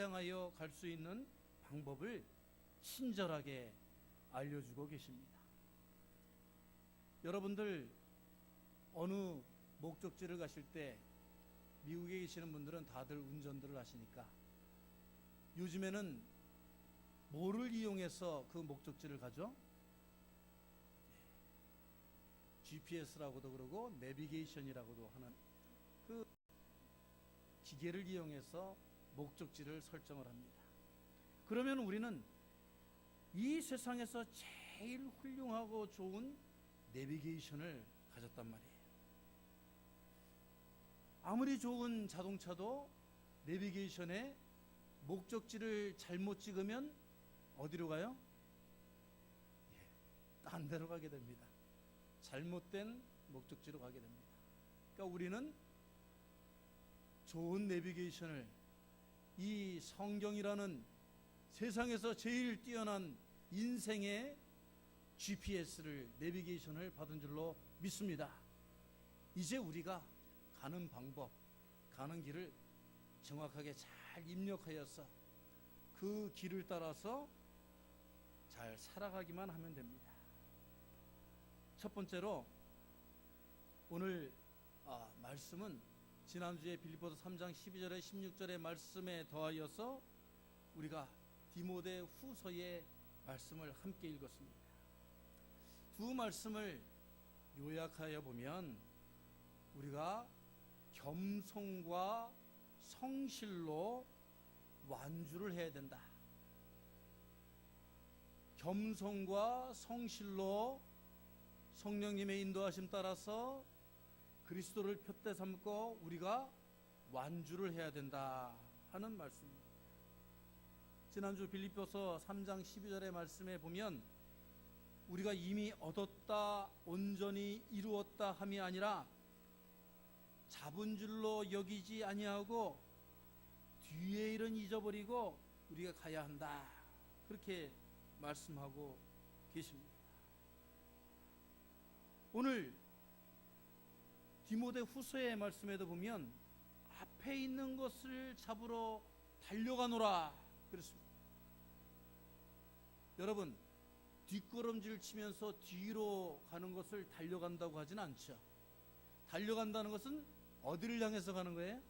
향하여 갈 수 있는 방법을 친절하게 알려주고 계십니다. 여러분들 어느 목적지를 가실 때 미국에 계시는 분들은 다들 운전들을 하시니까 요즘에는 뭐를 이용해서 그 목적지를 가죠? GPS라고도 그러고 내비게이션이라고도 하는 그 기계를 이용해서 목적지를 설정을 합니다. 그러면 우리는 이 세상에서 제일 훌륭하고 좋은 내비게이션을 가졌단 말이에요. 아무리 좋은 자동차도 내비게이션에 목적지를 잘못 찍으면 어디로 가요? 딴 데로 가게 됩니다. 잘못된 목적지로 가게 됩니다. 그러니까 우리는 좋은 내비게이션을, 이 성경이라는 세상에서 제일 뛰어난 인생의 GPS를, 내비게이션을 받은 줄로 믿습니다. 이제 우리가 가는 방법, 가는 길을 정확하게 잘 입력하여서 그 길을 따라서 잘 살아가기만 하면 됩니다. 첫 번째로 오늘 말씀은 지난주에 빌립보서 3장 12절에 16절의 말씀에 더하여서 우리가 디모데 후서의 말씀을 함께 읽었습니다. 두 말씀을 요약하여 보면 우리가 겸손과 성실로 완주를 해야 된다. 겸손과 성실로 성령님의 인도하심 따라서 그리스도를 표대 삼고 우리가 완주를 해야 된다 하는 말씀입니다. 지난주 빌립보서 3장 12절의 말씀에 보면 우리가 이미 얻었다, 온전히 이루었다 함이 아니라 잡은 줄로 여기지 아니하고 뒤에 일은 잊어버리고 우리가 가야 한다, 그렇게 말씀하고 계십니다. 오늘 디모데 후서의 말씀에도 보면 앞에 있는 것을 잡으러 달려가노라 그랬습니다. 여러분, 뒷걸음질 치면서 뒤로 가는 것을 달려간다고 하진 않죠. 달려간다는 것은 어디를 향해서 가는 거예요?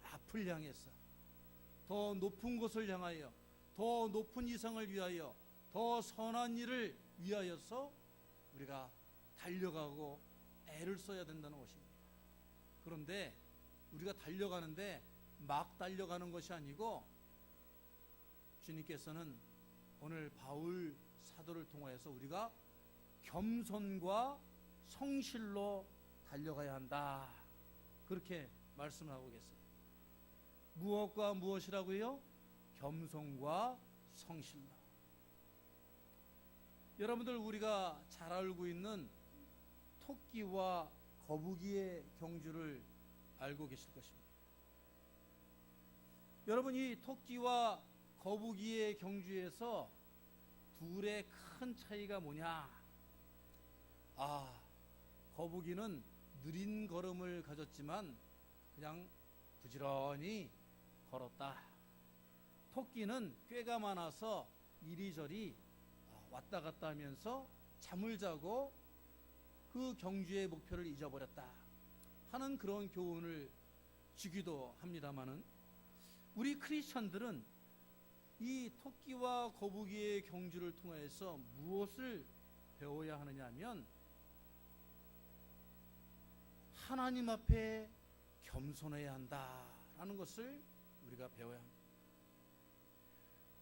앞을 향해서, 더 높은 곳을 향하여, 더 높은 이상을 위하여, 더 선한 일을 위하여서 우리가 달려가고 애를 써야 된다는 것입니다. 그런데 우리가 달려가는데 막 달려가는 것이 아니고 주님께서는 오늘 바울 사도를 통하여서 우리가 겸손과 성실로 달려가야 한다, 그렇게 말씀을 하고 계세요. 무엇과 무엇이라고요? 겸손과 성실로. 여러분들 우리가 잘 알고 있는 토끼와 거북이의 경주를 알고 계실 것입니다. 여러분, 이 토끼와 거북이의 경주에서 둘의 큰 차이가 뭐냐? 거북이는 느린 걸음을 가졌지만 그냥 부지런히 걸었다. 토끼는 꾀가 많아서 이리저리 왔다 갔다 하면서 잠을 자고 그 경주의 목표를 잊어버렸다 하는 그런 교훈을 주기도 합니다마는, 우리 크리스천들은 이 토끼와 거북이의 경주를 통해서 무엇을 배워야 하느냐 하면 하나님 앞에 겸손해야 한다라는 것을 우리가 배워야 합니다.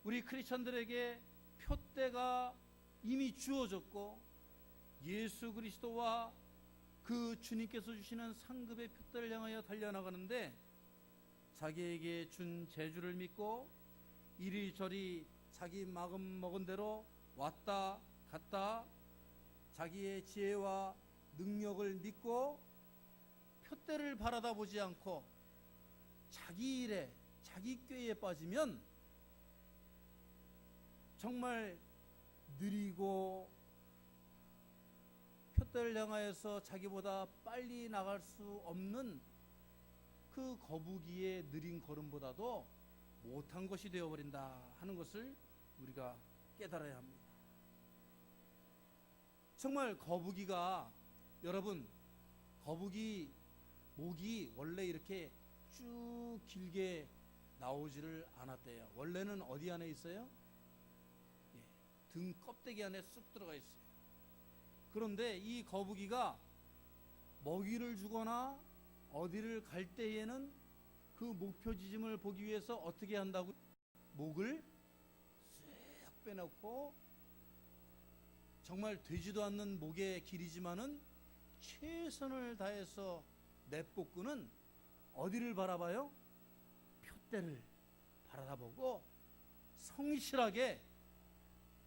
우리 크리스천들에게 표대가 이미 주어졌고 예수 그리스도와 그 주님께서 주시는 상급의 표대를 향하여 달려나가는데, 자기에게 준 재주를 믿고 이리저리 자기 마음 먹은 대로 왔다 갔다 자기의 지혜와 능력을 믿고 표대를 바라다 보지 않고 자기 일에 자기 꾀에 빠지면 정말 느리고 표대를 향하여서 자기보다 빨리 나갈 수 없는 그 거북이의 느린 걸음보다도 못한 것이 되어버린다 하는 것을 우리가 깨달아야 합니다. 정말 거북이가, 여러분, 거북이 목이 원래 이렇게 쭉 길게 나오지를 않았대요. 원래는 어디 안에 있어요? 등 껍데기 안에 쑥 들어가 있어요. 그런데 이 거북이가 먹이를 주거나 어디를 갈 때에는 그 목표 지점을 보기 위해서 어떻게 한다고? 목을 쓱 빼놓고, 정말 되지도 않는 목의 길이지만은 최선을 다해서 내뻗고는 어디를 바라봐요? 표대를 바라보고 성실하게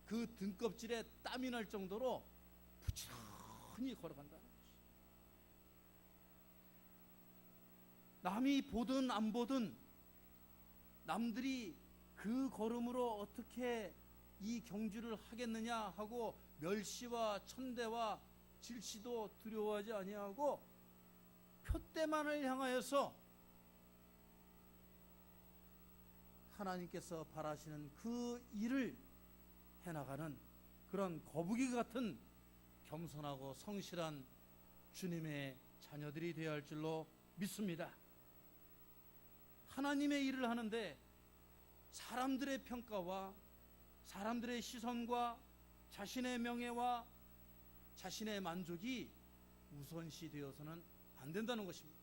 그 등껍질에 땀이 날 정도로 부지런히 걸어간다는 것이. 남이 보든 안 보든 남들이 그 걸음으로 어떻게 이 경주를 하겠느냐 하고 멸시와 천대와 질시도 두려워하지 아니하고 표대만을 향하여서 하나님께서 바라시는 그 일을 해나가는 그런 거북이 같은 겸손하고 성실한 주님의 자녀들이 되어야 할 줄로 믿습니다. 하나님의 일을 하는데 사람들의 평가와 사람들의 시선과 자신의 명예와 자신의 만족이 우선시 되어서는 안 된다는 것입니다.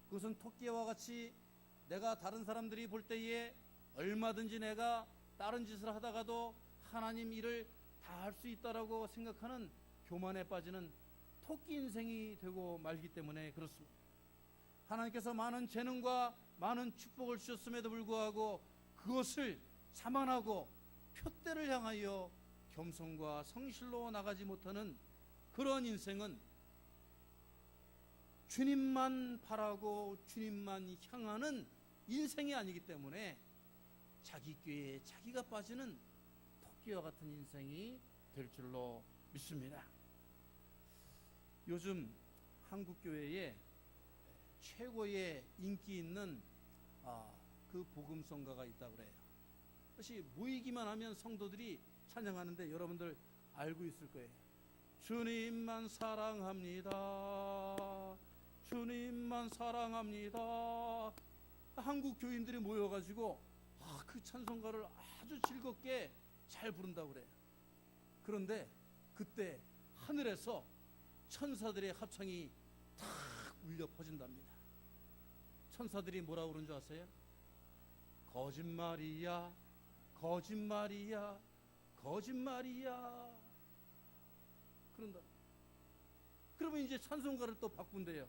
그것은 토끼와 같이 내가 다른 사람들이 볼 때에 얼마든지 내가 다른 짓을 하다가도 하나님 일을 다 할 수 있다라고 생각하는 교만에 빠지는 토끼 인생이 되고 말기 때문에 그렇습니다. 하나님께서 많은 재능과 많은 축복을 주셨음에도 불구하고 그것을 자만하고 표대를 향하여 겸손과 성실로 나가지 못하는 그런 인생은 주님만 바라고 주님만 향하는 인생이 아니기 때문에 자기 꾀에 자기가 빠지는 토끼와 같은 인생이 될 줄로 믿습니다. 요즘 한국 교회에 최고의 인기 있는 그 복음성가가 있다고 그래요. 그것이 모이기만 하면 성도들이 찬양하는데 여러분들 알고 있을 거예요. 주님만 사랑합니다. 주님만 사랑합니다. 한국 교인들이 모여가지고 그 찬송가를 아주 즐겁게 잘 부른다고 그래요. 그런데 그때 하늘에서 천사들의 합창이 탁 울려 퍼진답니다. 천사들이 뭐라고 그러는 줄 아세요? 거짓말이야, 거짓말이야, 거짓말이야. 그런다. 그러면 이제 찬송가를 또 바꾼대요.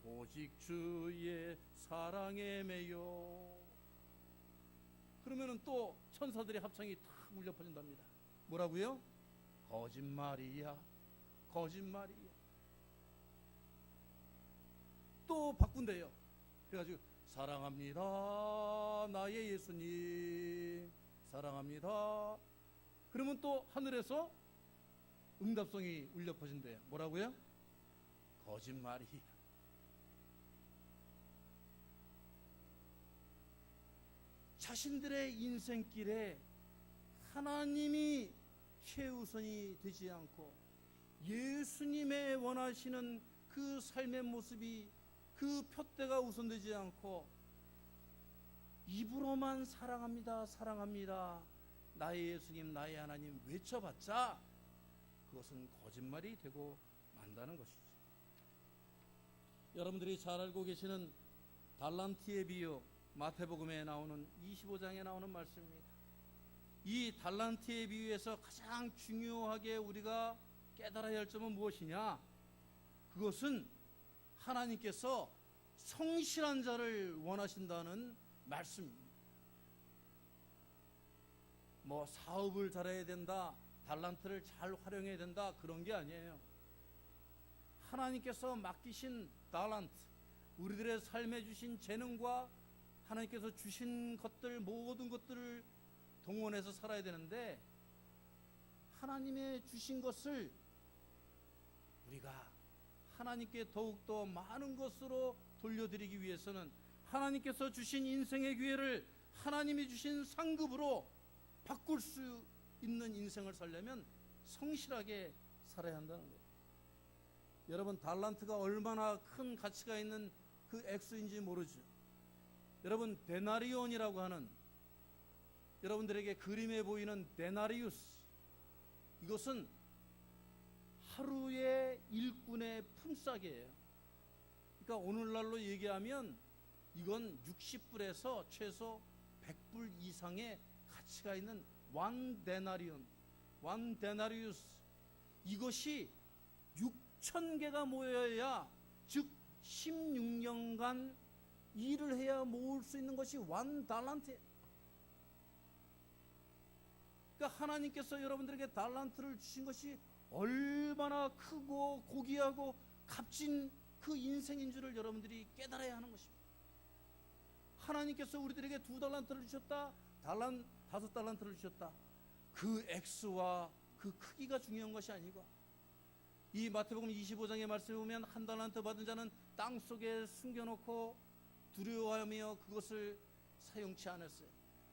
오직 주의 사랑에 매여. 그러면은 또 천사들의 합창이 탁 울려 퍼진답니다. 뭐라고요? 거짓말이야, 거짓말이야. 또 바꾼대요. 그래가지고 사랑합니다 나의 예수님 사랑합니다. 그러면 또 하늘에서 응답성이 울려 퍼진대요. 뭐라고요? 거짓말이야. 자신들의 인생길에 하나님이 최우선이 되지 않고 예수님의 원하시는 그 삶의 모습이 그 표대가 우선되지 않고 입으로만 사랑합니다, 사랑합니다, 나의 예수님, 나의 하나님 외쳐봤자 그것은 거짓말이 되고 만다는 것이죠. 여러분들이 잘 알고 계시는 달란트의 비유, 마태복음에 나오는 25장에 나오는 말씀입니다. 이 달란트의 비유에서 가장 중요하게 우리가 깨달아야 할 점은 무엇이냐? 그것은 하나님께서 성실한 자를 원하신다는 말씀입니다. 뭐 사업을 잘해야 된다, 달란트를 잘 활용해야 된다, 그런 게 아니에요. 하나님께서 맡기신 달란트, 우리들의 삶에 주신 재능과 하나님께서 주신 것들, 모든 것들을 동원해서 살아야 되는데 하나님의 주신 것을 우리가 하나님께 더욱더 많은 것으로 돌려드리기 위해서는 하나님께서 주신 인생의 기회를 하나님이 주신 상급으로 바꿀 수 있는 인생을 살려면 성실하게 살아야 한다는 거예요. 여러분, 달란트가 얼마나 큰 가치가 있는 그 액수인지 모르죠. 여러분, 데나리온이라고 하는, 여러분들에게 그림에 보이는 데나리우스, 이것은 하루의 일꾼의 품삯이에요. 그러니까 오늘날로 얘기하면 이건 60불에서 최소 100불 이상의 가치가 있는 완 데나리온, 완 데나리우스, 이것이 6,000개가 모여야, 즉 16년간 일을 해야 모을 수 있는 것이 완 달란트. 그러니까 하나님께서 여러분들에게 달란트를 주신 것이 얼마나 크고 고귀하고 값진 그 인생인 줄을 여러분들이 깨달아야 하는 것입니다. 하나님께서 우리들에게 2달란트를 주셨다, 5달란트를 주셨다, 그 액수와 그 크기가 중요한 것이 아니고, 이 마태복음 25장의 말씀에 보면 1달란트 받은 자는 땅 속에 숨겨놓고 두려워하며 그것을 사용치 않았어요.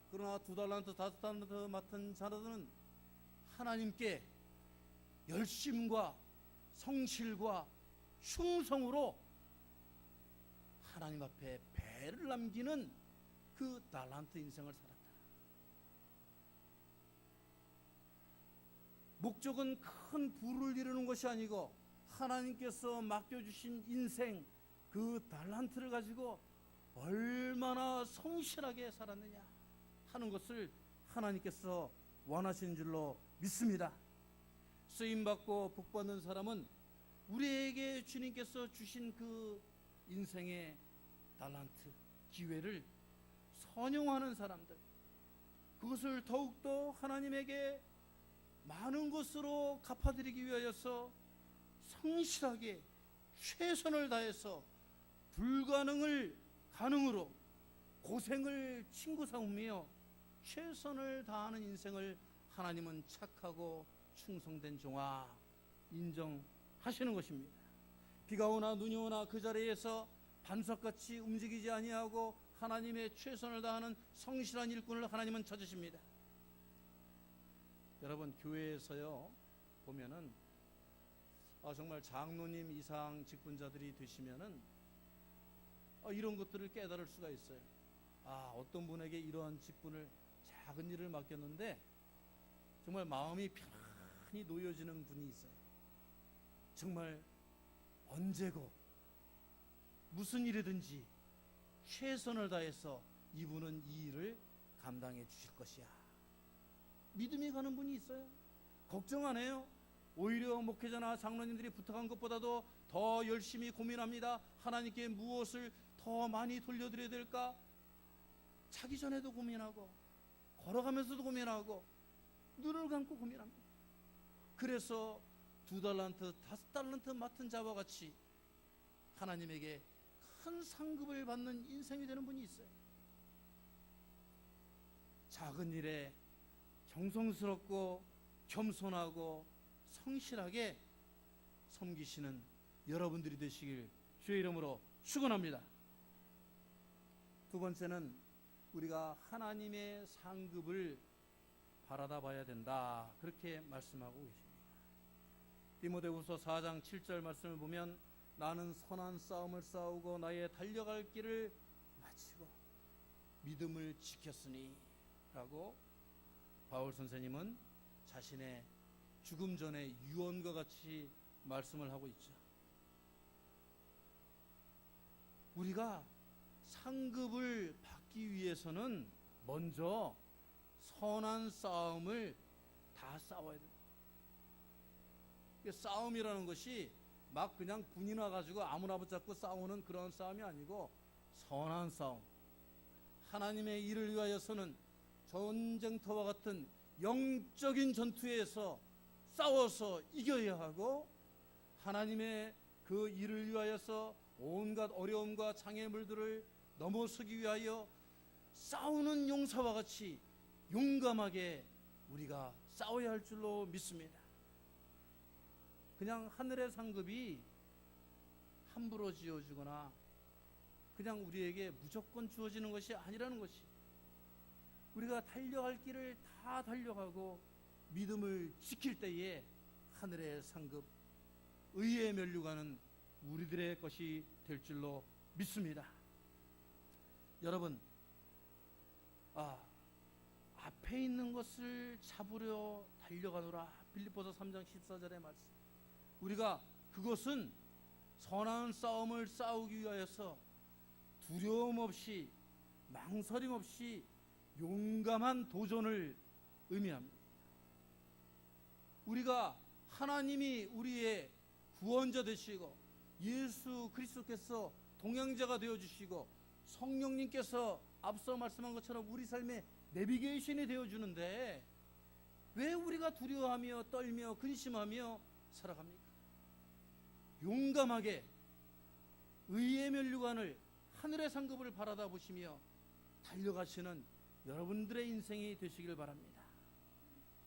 그러나 2달란트, 5달란트 맡은 자들은 하나님께 열심과 성실과 충성으로 하나님 앞에 배를 남기는 그 달란트 인생을 살았다. 목적은 큰 부를 이루는 것이 아니고 하나님께서 맡겨주신 인생, 그 달란트를 가지고 얼마나 성실하게 살았느냐 하는 것을 하나님께서 원하시는 줄로 믿습니다. 쓰임받고 복받는 사람은 우리에게 주님께서 주신 그 인생의 달란트, 기회를 선용하는 사람들, 그것을 더욱더 하나님에게 많은 것으로 갚아드리기 위하여서 성실하게 최선을 다해서 불가능을 가능으로 고생을 친구 삼으며 최선을 다하는 인생을 하나님은 착하고 충성된 종아 인정하시는 것입니다. 비가 오나 눈이 오나 그 자리에서 반석같이 움직이지 아니하고 하나님의 최선을 다하는 성실한 일꾼을 하나님은 찾으십니다. 여러분, 교회에서요 보면은 정말 장로님 이상 직분자들이 되시면은 이런 것들을 깨달을 수가 있어요. 어떤 분에게 이러한 직분을, 작은 일을 맡겼는데 정말 마음이 편안히 놓여지는 분이 있어요. 정말 언제고 무슨 일이든지 최선을 다해서 이분은 이 일을 감당해 주실 것이야, 믿음이 가는 분이 있어요. 걱정 안 해요. 오히려 목회자나 장로님들이 부탁한 것보다도 더 열심히 고민합니다. 하나님께 무엇을 더 많이 돌려드려야 될까? 자기 전에도 고민하고 걸어가면서도 고민하고 눈을 감고 고민합니다. 그래서 2달란트, 5달란트 맡은 자와 같이 하나님에게 큰 상급을 받는 인생이 되는 분이 있어요. 작은 일에 정성스럽고 겸손하고 성실하게 섬기시는 여러분들이 되시길 주의 이름으로 축원합니다. 두 번째는 우리가 하나님의 상급을 바라다 봐야 된다, 그렇게 말씀하고 계십니다. 디모데후서 4장 7절 말씀을 보면 나는 선한 싸움을 싸우고 나의 달려갈 길을 마치고 믿음을 지켰으니 라고 바울 선생님은 자신의 죽음 전의 유언과 같이 말씀을 하고 있죠. 우리가 상급을 받기 위해서는 먼저 선한 싸움을 다 싸워야 돼요. 싸움이라는 것이 막 그냥 군인 와가지고 아무나 붙잡고 싸우는 그런 싸움이 아니고 선한 싸움, 하나님의 일을 위하여서는 전쟁터와 같은 영적인 전투에서 싸워서 이겨야 하고, 하나님의 그 일을 위하여서 온갖 어려움과 장애물들을 넘어서기 위하여 싸우는 용사와 같이 용감하게 우리가 싸워야 할 줄로 믿습니다. 그냥 하늘의 상급이 함부로 지어주거나 그냥 우리에게 무조건 주어지는 것이 아니라는 것이, 우리가 달려갈 길을 다 달려가고 믿음을 지킬 때에 하늘의 상급, 의의 면류관은 우리들의 것이 될 줄로 믿습니다. 여러분, 앞에 있는 것을 잡으려 달려가노라. 빌립보서 3장 14절의 말씀. 우리가 그것은 선한 싸움을 싸우기 위하여서 두려움 없이 망설임 없이 용감한 도전을 의미합니다. 우리가 하나님이 우리의 구원자 되시고 예수 그리스도께서 동행자가 되어주시고 성령님께서 앞서 말씀한 것처럼 우리 삶의 내비게이션이 되어주는데 왜 우리가 두려워하며 떨며 근심하며 살아갑니까? 용감하게 의의 면류관을, 하늘의 상급을 바라다 보시며 달려가시는 여러분들의 인생이 되시길 바랍니다.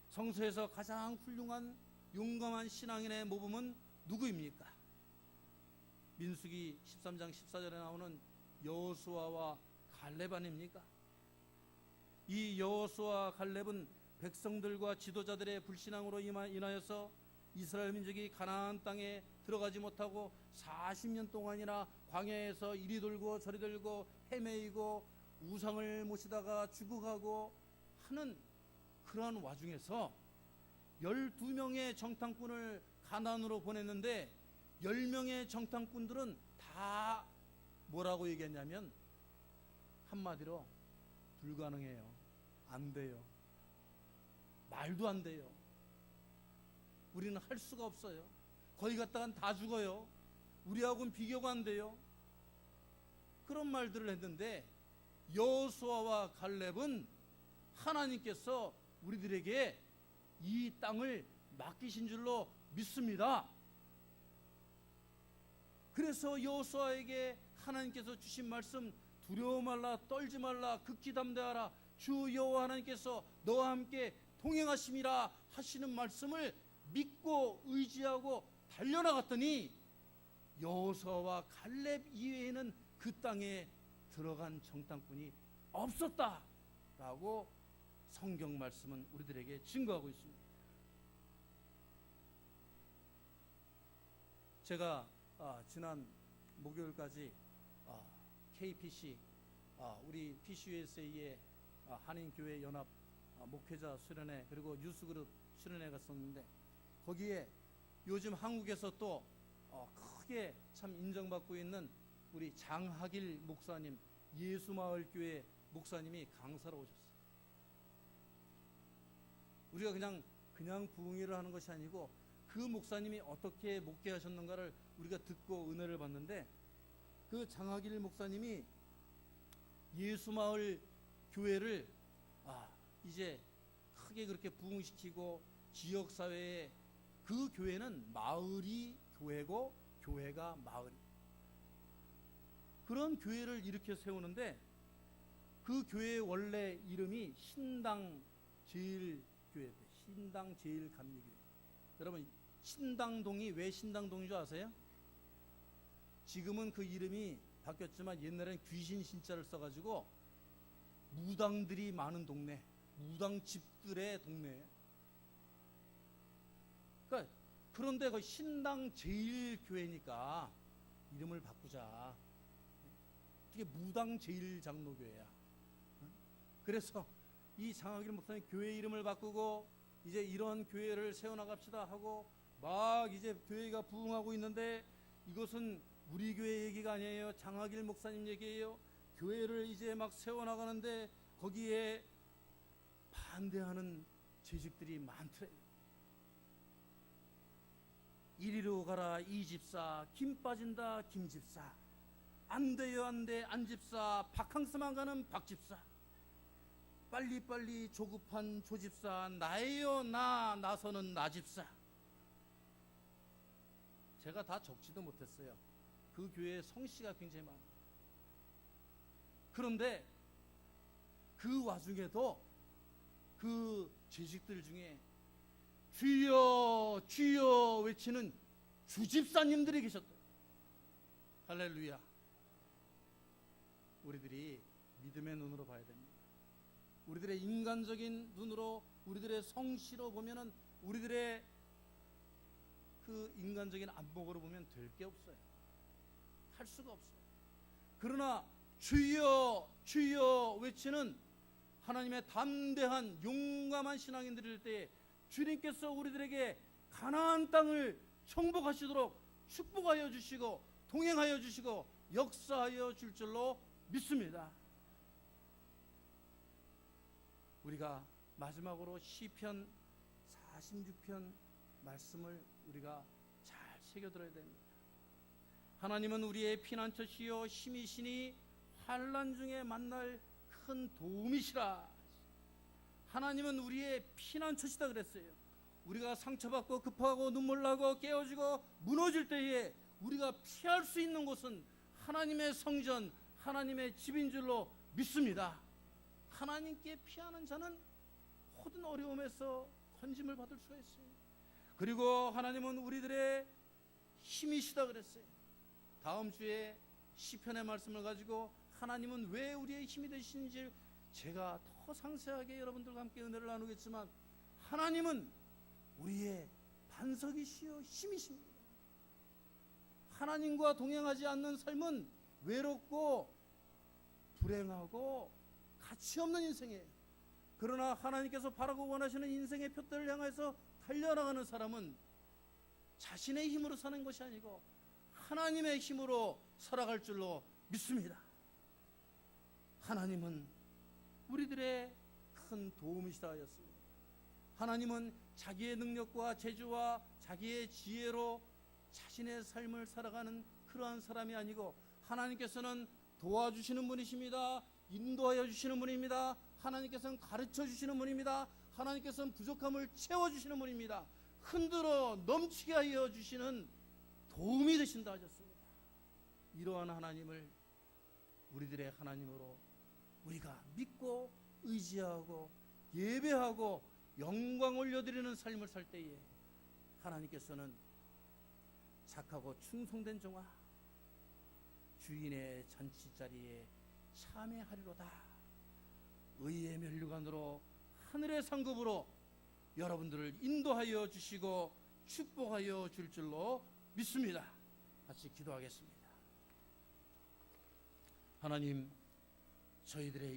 성서에서 가장 훌륭한 용감한 신앙인의 모범은 누구입니까? 민수기 13장 14절에 나오는 여호수아와 갈렙 아닙니까? 이 여호수아 갈렙은 백성들과 지도자들의 불신앙으로 인하여서 이스라엘 민족이 가나안 땅에 들어가지 못하고 40년 동안이나 광야에서 이리 돌고 저리 돌고 헤매이고 우상을 모시다가 죽어가고 하는 그러한 와중에서 12명의 정탐꾼을 가나안으로 보냈는데 10명의 정탐꾼들은 다 뭐라고 얘기했냐면 한마디로 불가능해요. 안 돼요. 말도 안 돼요. 우리는 할 수가 없어요. 거기 갔다간 다 죽어요. 우리하고는 비교가 안 돼요. 그런 말들을 했는데 여호수아와 갈렙은 하나님께서 우리들에게 이 땅을 맡기신 줄로 믿습니다. 그래서 여호수아에게 하나님께서 주신 말씀, 두려워 말라, 떨지 말라, 극히 담대하라, 주 여호와 하나님께서 너와 함께 동행하심이라 하시는 말씀을 믿고 의지하고 달려나갔더니 여호수아와 갈렙 이외에는 그 땅에 들어간 정탐꾼이 없었다라고 성경 말씀은 우리들에게 증거하고 있습니다. 제가 지난 목요일까지 KPC 우리 PCUSA의 한인교회 연합 목회자 수련회 그리고 유스그룹 수련회 갔었는데 거기에 요즘 한국에서 또 크게 참 인정받고 있는 우리 장하길 목사님, 예수마을교회 목사님이 강사로 오셨어요. 우리가 그냥 부흥회를 하는 것이 아니고 그 목사님이 어떻게 목회하셨는가를 우리가 듣고 은혜를 받는데, 그 장하길 목사님이 예수마을 교회를 이제 크게 그렇게 부흥시키고 지역사회에, 그 교회는 마을이 교회고 교회가 마을이, 그런 교회를 일으켜 세우는데 그 교회의 원래 이름이 신당제일교회, 신당제일감리교회. 여러분, 신당동이 왜 신당동인 줄 아세요? 지금은 그 이름이 바뀌었지만 옛날엔 귀신 신자를 써가지고 무당들이 많은 동네, 무당집들의 동네예요. 그러니까 그런데 그 신당제일교회니까 이름을 바꾸자. 이게 무당제일장로교회야. 그래서 이 장하길 목사님 교회 이름을 바꾸고 이제 이런 교회를 세워나갑시다 하고 막 이제 교회가 부흥하고 있는데, 이것은 우리 교회 얘기가 아니에요. 장하길 목사님 얘기예요. 교회를 이제 막 세워나가는데 거기에 반대하는 재직들이 많더래요. 이리로 가라 이 집사, 김 빠진다 김 집사, 안 돼요 안 돼 안 집사, 바캉스만 가는 박 집사, 빨리빨리 조급한 조 집사, 나예요 나서는 나 집사. 제가 다 적지도 못했어요. 그 교회에 성씨가 굉장히 많아요. 그런데 그 와중에도 그 재직들 중에 주여 주여 외치는 주집사님들이 계셨대요. 할렐루야. 우리들이 믿음의 눈으로 봐야 됩니다. 우리들의 인간적인 눈으로, 우리들의 성씨로 보면은, 우리들의 그 인간적인 안목으로 보면 될 게 없어요. 할 수가 없어요. 그러나 주여 주여 외치는 하나님의 담대한 용감한 신앙인들일 때에 주님께서 우리들에게 가나안 땅을 정복하시도록 축복하여 주시고 동행하여 주시고 역사하여 줄 줄로 믿습니다. 우리가 마지막으로 시편 46편 말씀을 우리가 잘 새겨들어야 됩니다. 하나님은 우리의 피난처시요 힘이시니 환난 중에 만날 큰 도움이시라. 하나님은 우리의 피난처시다 그랬어요. 우리가 상처받고 급하고 눈물나고 깨어지고 무너질 때에 우리가 피할 수 있는 곳은 하나님의 성전, 하나님의 집인 줄로 믿습니다. 하나님께 피하는 자는 모든 어려움에서 건짐을 받을 수가 있어요. 그리고 하나님은 우리들의 힘이시다 그랬어요. 다음 주에 시편의 말씀을 가지고 하나님은 왜 우리의 힘이 되시는지 제가 더 상세하게 여러분들과 함께 은혜를 나누겠지만, 하나님은 우리의 반석이시요 힘이십니다. 하나님과 동행하지 않는 삶은 외롭고 불행하고 가치 없는 인생이에요. 그러나 하나님께서 바라고 원하시는 인생의 표대를 향해서 달려나가는 사람은 자신의 힘으로 사는 것이 아니고 하나님의 힘으로 살아갈 줄로 믿습니다. 하나님은 우리들의 큰 도움이시다 하였습니다. 하나님은 자기의 능력과 재주와 자기의 지혜로 자신의 삶을 살아가는 그러한 사람이 아니고, 하나님께서는 도와주시는 분이십니다. 인도하여 주시는 분입니다. 하나님께서는 가르쳐 주시는 분입니다. 하나님께서는 부족함을 채워주시는 분입니다. 흔들어 넘치게 하여 주시는 도움이 되신다 하셨습니다. 이러한 하나님을 우리들의 하나님으로 우리가 믿고 의지하고 예배하고 영광 올려드리는 삶을 살 때에 하나님께서는 착하고 충성된 종아, 주인의 잔치자리에 참여하리로다. 의의 면류관으로 하늘의 상급으로 여러분들을 인도하여 주시고 축복하여 줄 줄로 믿습니다. 같이 기도하겠습니다. 하나님, 저희들의